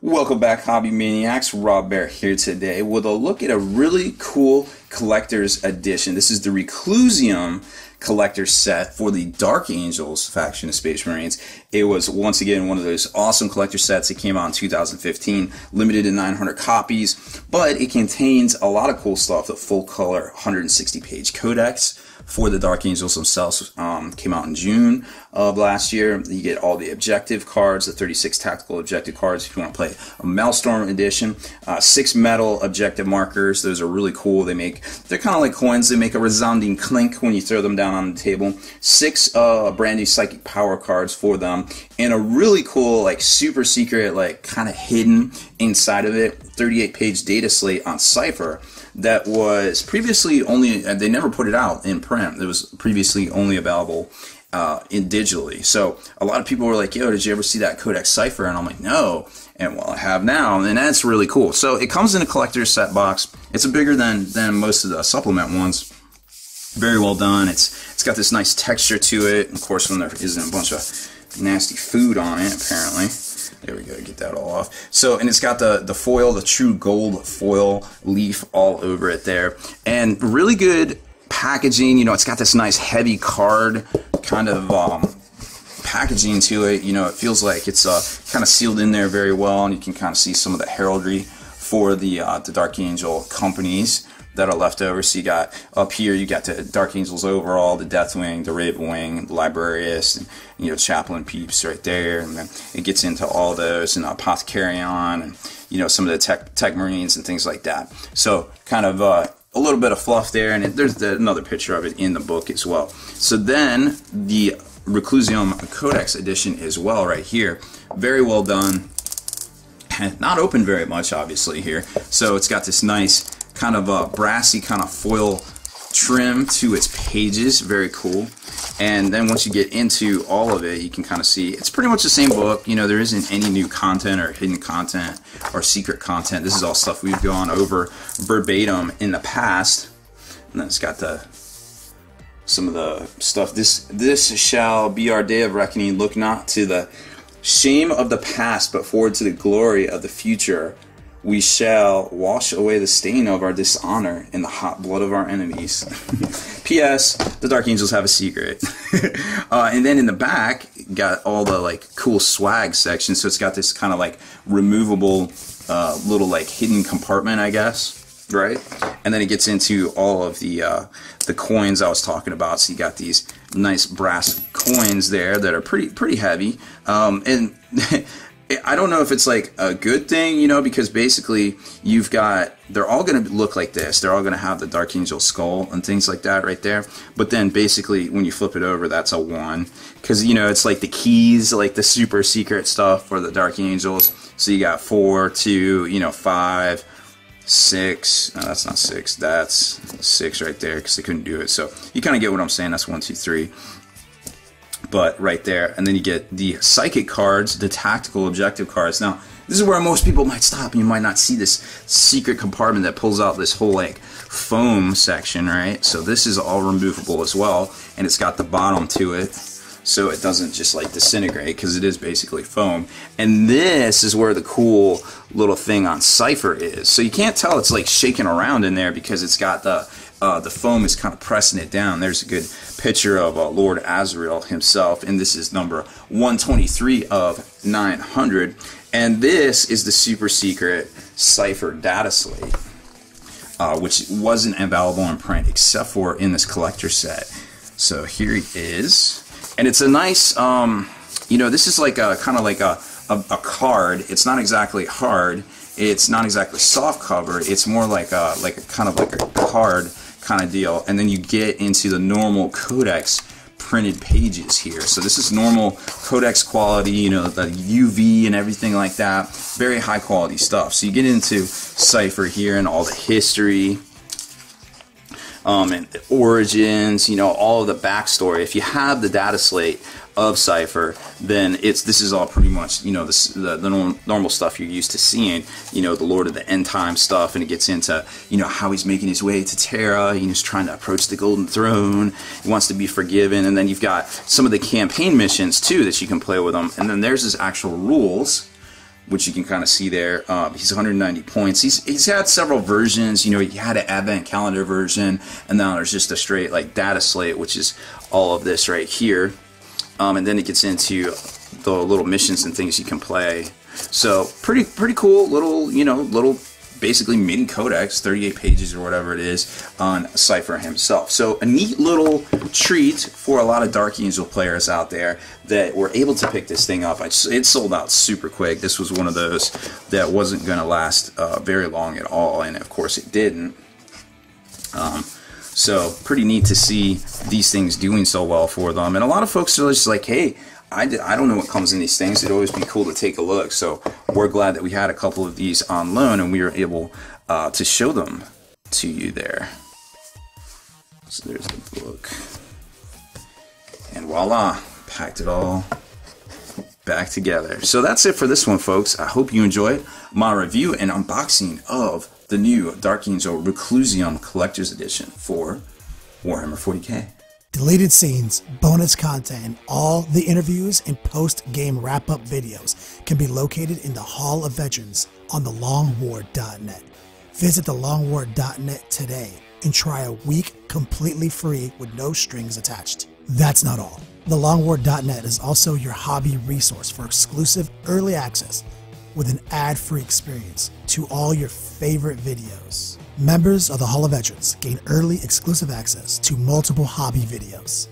Welcome back, Hobby Maniacs. Rob Bear here today with a look at a really cool collector's edition. This is the Reclusiam collector's set for the Dark Angels faction of Space Marines. It was once again one of those awesome collector sets that came out in 2015, limited to 900 copies, but it contains a lot of cool stuff. The full color 160-page Codex for the Dark Angels themselves came out in June of last year. You get all the objective cards, the 36 tactical objective cards if you want to play a Maelstrom edition. 6 metal objective markers. Those are really cool. They're kind of like coins. They make a resounding clink when you throw them down on the table. 6 brand new psychic power cards for them, and a really cool, like, super secret, like, kind of hidden inside of it 38-page data slate on Cypher that was previously only, they never put it out in print. It was previously only available in digitally. So a lot of people were like, yo, did you ever see that Codex Cypher? And I'm like, no. And well, I have now, and that's really cool. So it comes in a collector's set box. It's bigger than most of the supplement ones. Very well done. It's got this nice texture to it. Of course, when there isn't a bunch of nasty food on it, apparently. There we go, get that all off. So, and it's got the foil, the true gold foil leaf all over it there. And really good packaging. You know, it's got this nice heavy card kind of packaging to it. You know, it feels like it's kind of sealed in there very well, and you can kind of see some of the heraldry for the Dark Angel companies that are left over. So you got up here, you got the Dark Angels overall, the Deathwing, the Ravenwing, the Librarius, and, you know, Chaplain Peeps right there, and then it gets into all those, and Apothecarion, and, you know, some of the tech Marines and things like that. So kind of a little bit of fluff there, and there's another picture of it in the book as well. So then the Reclusiam Codex edition as well right here, very well done, not open very much obviously here. So it's got this nice kind of brassy kind of foil trim to its pages, very cool. And then once you get into all of it, you can kind of see it's pretty much the same book. You know, there isn't any new content or hidden content or secret content. This is all stuff we've gone over verbatim in the past. And then it's got some of the stuff. This shall be our day of reckoning. Look not to the shame of the past, but forward to the glory of the future. We shall wash away the stain of our dishonor in the hot blood of our enemies. P.S. The Dark Angels have a secret. And then in the back, got all the like cool swag section. So it's got this kind of like removable little like hidden compartment, I guess, right? And then it gets into all of the coins I was talking about. So you got these nice brass coins there that are pretty heavy, and I don't know if it's like a good thing, you know, because basically they're all going to look like this. They're all going to have the Dark Angel skull and things like that right there. But then basically when you flip it over, that's a 1. Because, you know, it's like the keys, like the super secret stuff for the Dark Angels. So you got 4, 2, you know, 5, 6. No, that's not 6. That's 6 right there because they couldn't do it. So you kind of get what I'm saying. That's 1, 2, 3. But right there, and then you get the psychic cards, the tactical objective cards. Now, this is where most people might stop, and you might not see this secret compartment that pulls out this whole like foam section, right? So this is all removable as well, and it's got the bottom to it, so it doesn't just like disintegrate because it is basically foam. And this is where the cool little thing on Cypher is. So you can't tell it's like shaking around in there because it's got the foam is kind of pressing it down. There's a good picture of Lord Azrael himself, and this is number 123 of 900. And this is the super secret Cypher data slate, which wasn't available in print except for in this collector set. So here it is, and it's a nice, you know, this is like a kind of like a card. It's not exactly hard. It's not exactly soft cover. It's more like a kind of like a card kind of deal, and then you get into the normal Codex printed pages here. So this is normal Codex quality, you know, the UV and everything like that. Very high quality stuff. So you get into Cypher here and all the history, and the origins, you know, all of the backstory. If you have the data slate of Cypher, then this is all pretty much, you know, the normal stuff you're used to seeing, you know, the Lord of the End Time stuff, and it gets into, you know, how he's making his way to Terra, he's trying to approach the Golden Throne, he wants to be forgiven, and then you've got some of the campaign missions too that you can play with them, and then there's his actual rules which you can kind of see there. He's 190 points. He's had several versions. You know, he had an advent calendar version, and now there's just a straight like data slate, which is all of this right here. And then it gets into the little missions and things you can play. So pretty cool little basically mini codex, 38 pages or whatever it is, on Cypher himself. So a neat little treat for a lot of Dark Angel players out there that were able to pick this thing up. It sold out super quick. This was one of those that wasn't going to last very long at all, and of course it didn't. So pretty neat to see these things doing so well for them. And a lot of folks are just like, hey, I don't know what comes in these things. It'd always be cool to take a look. So we're glad that we had a couple of these on loan and we were able to show them to you there. So there's the book. And voila, packed it all back together. So that's it for this one, folks. I hope you enjoyed my review and unboxing of the new Dark Angel Reclusiam Collector's Edition for Warhammer 40k. Deleted scenes, bonus content, and all the interviews and post-game wrap-up videos can be located in the Hall of Veterans on thelongwar.net. Visit thelongwar.net today and try a week completely free with no strings attached. That's not all. Thelongwar.net is also your hobby resource for exclusive early access with an ad-free experience to all your favorite videos. Members of the Hall of Veterans gain early exclusive access to multiple hobby videos.